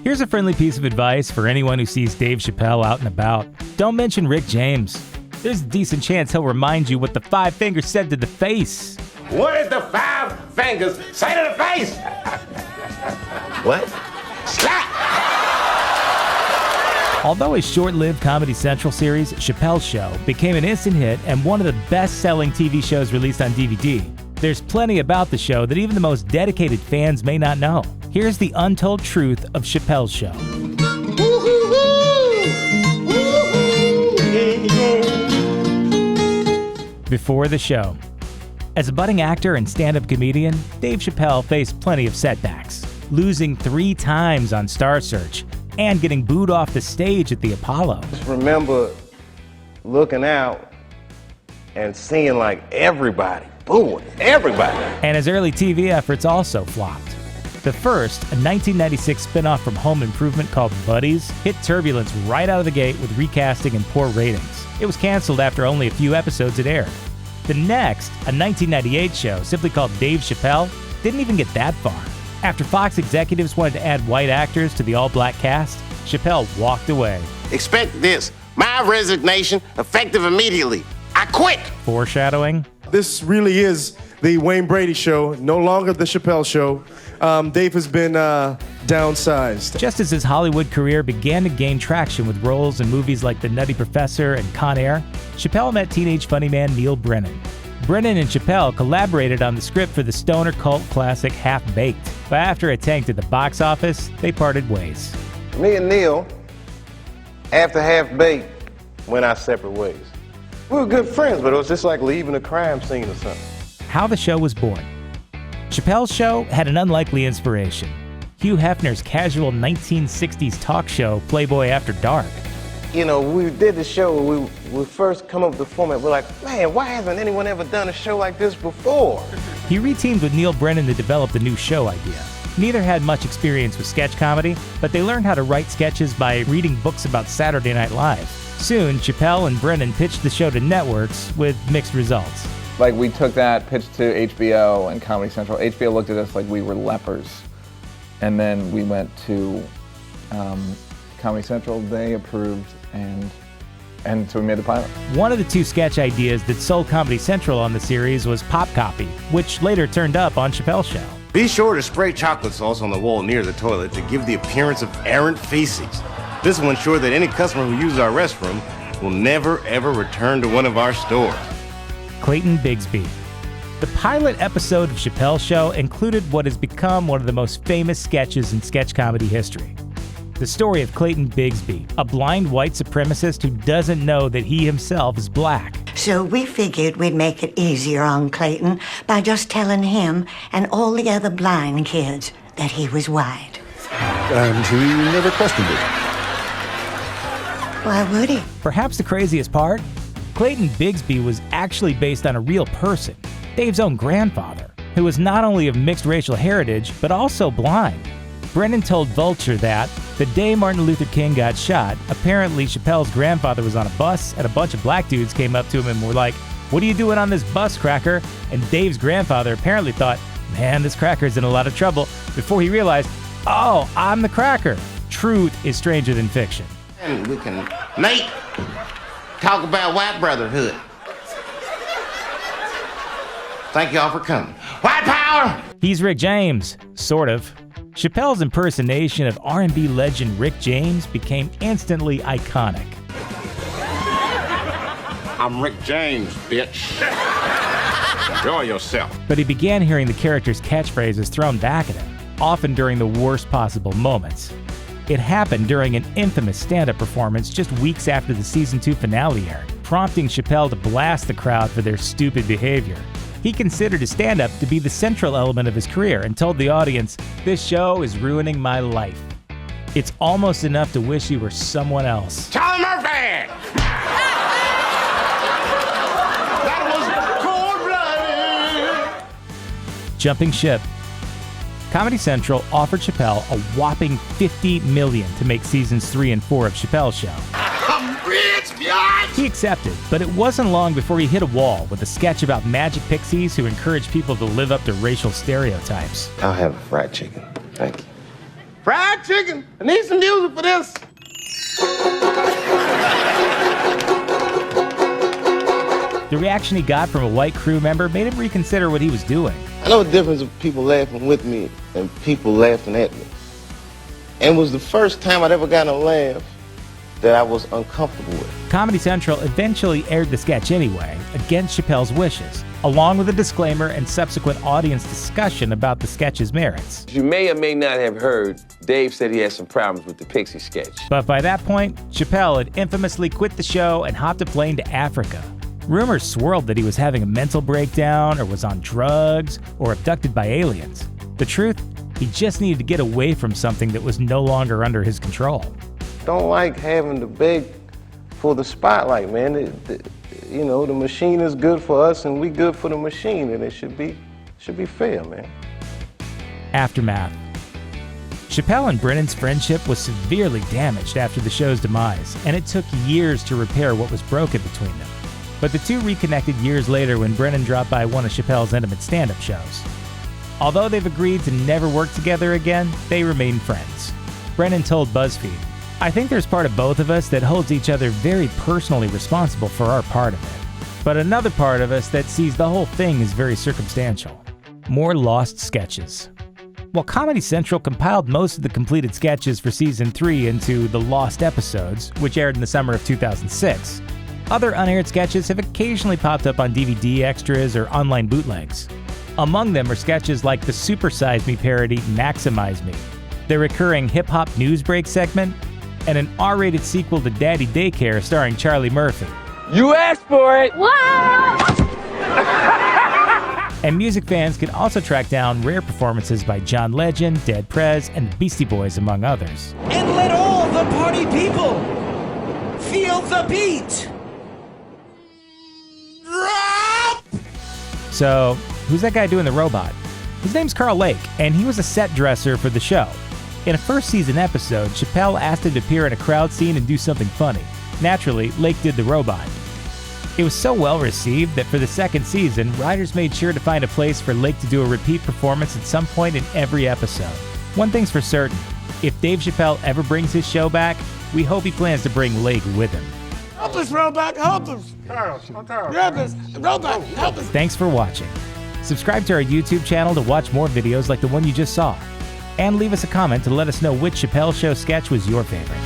Here's a friendly piece of advice for anyone who sees Dave Chappelle out and about. Don't mention Rick James. There's a decent chance he'll remind you what the five fingers said to the face. What did the five fingers say to the face? What? Slap! Although a short-lived Comedy Central series, Chappelle's Show became an instant hit and one of the best-selling TV shows released on DVD. There's plenty about the show that even the most dedicated fans may not know. Here's the untold truth of Chappelle's Show. Before the show. As a budding actor and stand-up comedian, Dave Chappelle faced plenty of setbacks, losing 3 times on Star Search and getting booed off the stage at the Apollo. Just remember looking out and seeing like everybody booing, everybody. And his early TV efforts also flopped. The first, a 1996 spin-off from Home Improvement called Buddies, hit turbulence right out of the gate with recasting and poor ratings. It was canceled after only a few episodes had aired. The next, a 1998 show simply called Dave Chappelle, didn't even get that far. After Fox executives wanted to add white actors to the all-black cast, Chappelle walked away. Expect this, my resignation effective immediately. I quit. Foreshadowing? This really is the Wayne Brady Show, no longer the Chappelle Show. Dave has been downsized. Just as his Hollywood career began to gain traction with roles in movies like The Nutty Professor and Con Air, Chappelle met teenage funny man Neil Brennan. Brennan and Chappelle collaborated on the script for the stoner cult classic Half-Baked, but after it tanked at the box office, they parted ways. Me and Neil, after Half-Baked, went our separate ways. We were good friends, but it was just like leaving a crime scene or something. How the show was born. Chappelle's Show had an unlikely inspiration. Hugh Hefner's casual 1960s talk show, Playboy After Dark. You know, we did the show, we first come up with the format, we're like, man, why hasn't anyone ever done a show like this before? He reteamed with Neil Brennan to develop the new show idea. Neither had much experience with sketch comedy, but they learned how to write sketches by reading books about Saturday Night Live. Soon, Chappelle and Brennan pitched the show to networks with mixed results. Like, we took that, pitched to HBO and Comedy Central. HBO looked at us like we were lepers. And then we went to Comedy Central, they approved, and so we made the pilot. One of the 2 sketch ideas that sold Comedy Central on the series was Pop Copy, which later turned up on Chappelle's Show. Be sure to spray chocolate sauce on the wall near the toilet to give the appearance of errant feces. This will ensure that any customer who uses our restroom will never, ever return to one of our stores. Clayton Bigsby. The pilot episode of Chappelle's Show included what has become one of the most famous sketches in sketch comedy history. The story of Clayton Bigsby, a blind white supremacist who doesn't know that he himself is black. So we figured we'd make it easier on Clayton by just telling him and all the other blind kids that he was white. And he never questioned it. Why would he? Perhaps the craziest part? Clayton Bigsby was actually based on a real person, Dave's own grandfather, who was not only of mixed racial heritage, but also blind. Brennan told Vulture that the day Martin Luther King got shot, apparently Chappelle's grandfather was on a bus and a bunch of black dudes came up to him and were like, "What are you doing on this bus, cracker?" And Dave's grandfather apparently thought, "Man, this cracker's in a lot of trouble," before he realized, "Oh, I'm the cracker." Truth is stranger than fiction. And we can, Nate, talk about white brotherhood. Thank y'all for coming. White power! He's Rick James, sort of. Chappelle's impersonation of R&B legend Rick James became instantly iconic. I'm Rick James, bitch. Enjoy yourself. But he began hearing the character's catchphrases thrown back at him, often during the worst possible moments. It happened during an infamous stand-up performance just weeks after the season 2 finale aired, prompting Chappelle to blast the crowd for their stupid behavior. He considered his stand-up to be the central element of his career and told the audience, "This show is ruining my life. It's almost enough to wish you were someone else." Charlie Murphy! That was cold-blooded! Jumping ship. Comedy Central offered Chappelle a whopping $50 million to make seasons 3 and 4 of Chappelle's Show. I'm rich, bitch! He accepted, but it wasn't long before he hit a wall with a sketch about magic pixies who encourage people to live up to racial stereotypes. I'll have a fried chicken. Thank you. Fried chicken. I need some music for this. The reaction he got from a white crew member made him reconsider what he was doing. I know the difference of people laughing with me and people laughing at me. And it was the first time I'd ever gotten a laugh that I was uncomfortable with. Comedy Central eventually aired the sketch anyway, against Chappelle's wishes, along with a disclaimer and subsequent audience discussion about the sketch's merits. You may or may not have heard, Dave said he had some problems with the Pixie sketch. But by that point, Chappelle had infamously quit the show and hopped a plane to Africa. Rumors swirled that he was having a mental breakdown or was on drugs or abducted by aliens. The truth, he just needed to get away from something that was no longer under his control. Don't like having to beg for the spotlight, man. The machine is good for us and we good for the machine, and it should be fair, man. Aftermath. Chappelle and Brennan's friendship was severely damaged after the show's demise, and it took years to repair what was broken between them. But the two reconnected years later when Brennan dropped by one of Chappelle's intimate stand-up shows. Although they've agreed to never work together again, they remain friends. Brennan told BuzzFeed, "I think there's part of both of us that holds each other very personally responsible for our part of it, but another part of us that sees the whole thing as very circumstantial." More lost sketches. While Comedy Central compiled most of the completed sketches for Season 3 into the Lost Episodes, which aired in the summer of 2006, other unaired sketches have occasionally popped up on DVD extras or online bootlegs. Among them are sketches like the Super Size Me parody Maximize Me, the recurring hip-hop news break segment, and an R-rated sequel to Daddy Daycare starring Charlie Murphy. You asked for it! And music fans can also track down rare performances by John Legend, Dead Prez, and the Beastie Boys, among others. And let all the party people feel the beat! So, who's that guy doing the robot? His name's Carl Lake, and he was a set dresser for the show. In a first season episode, Chappelle asked him to appear in a crowd scene and do something funny. Naturally, Lake did the robot. It was so well received that for the second season, writers made sure to find a place for Lake to do a repeat performance at some point in every episode. One thing's for certain, if Dave Chappelle ever brings his show back, we hope he plans to bring Lake with him. Help us, robot, help us! Grab us, robot, help us! Thanks for watching. Subscribe to our YouTube channel to watch more videos like the one you just saw. And leave us a comment to let us know which Chappelle Show sketch was your favorite.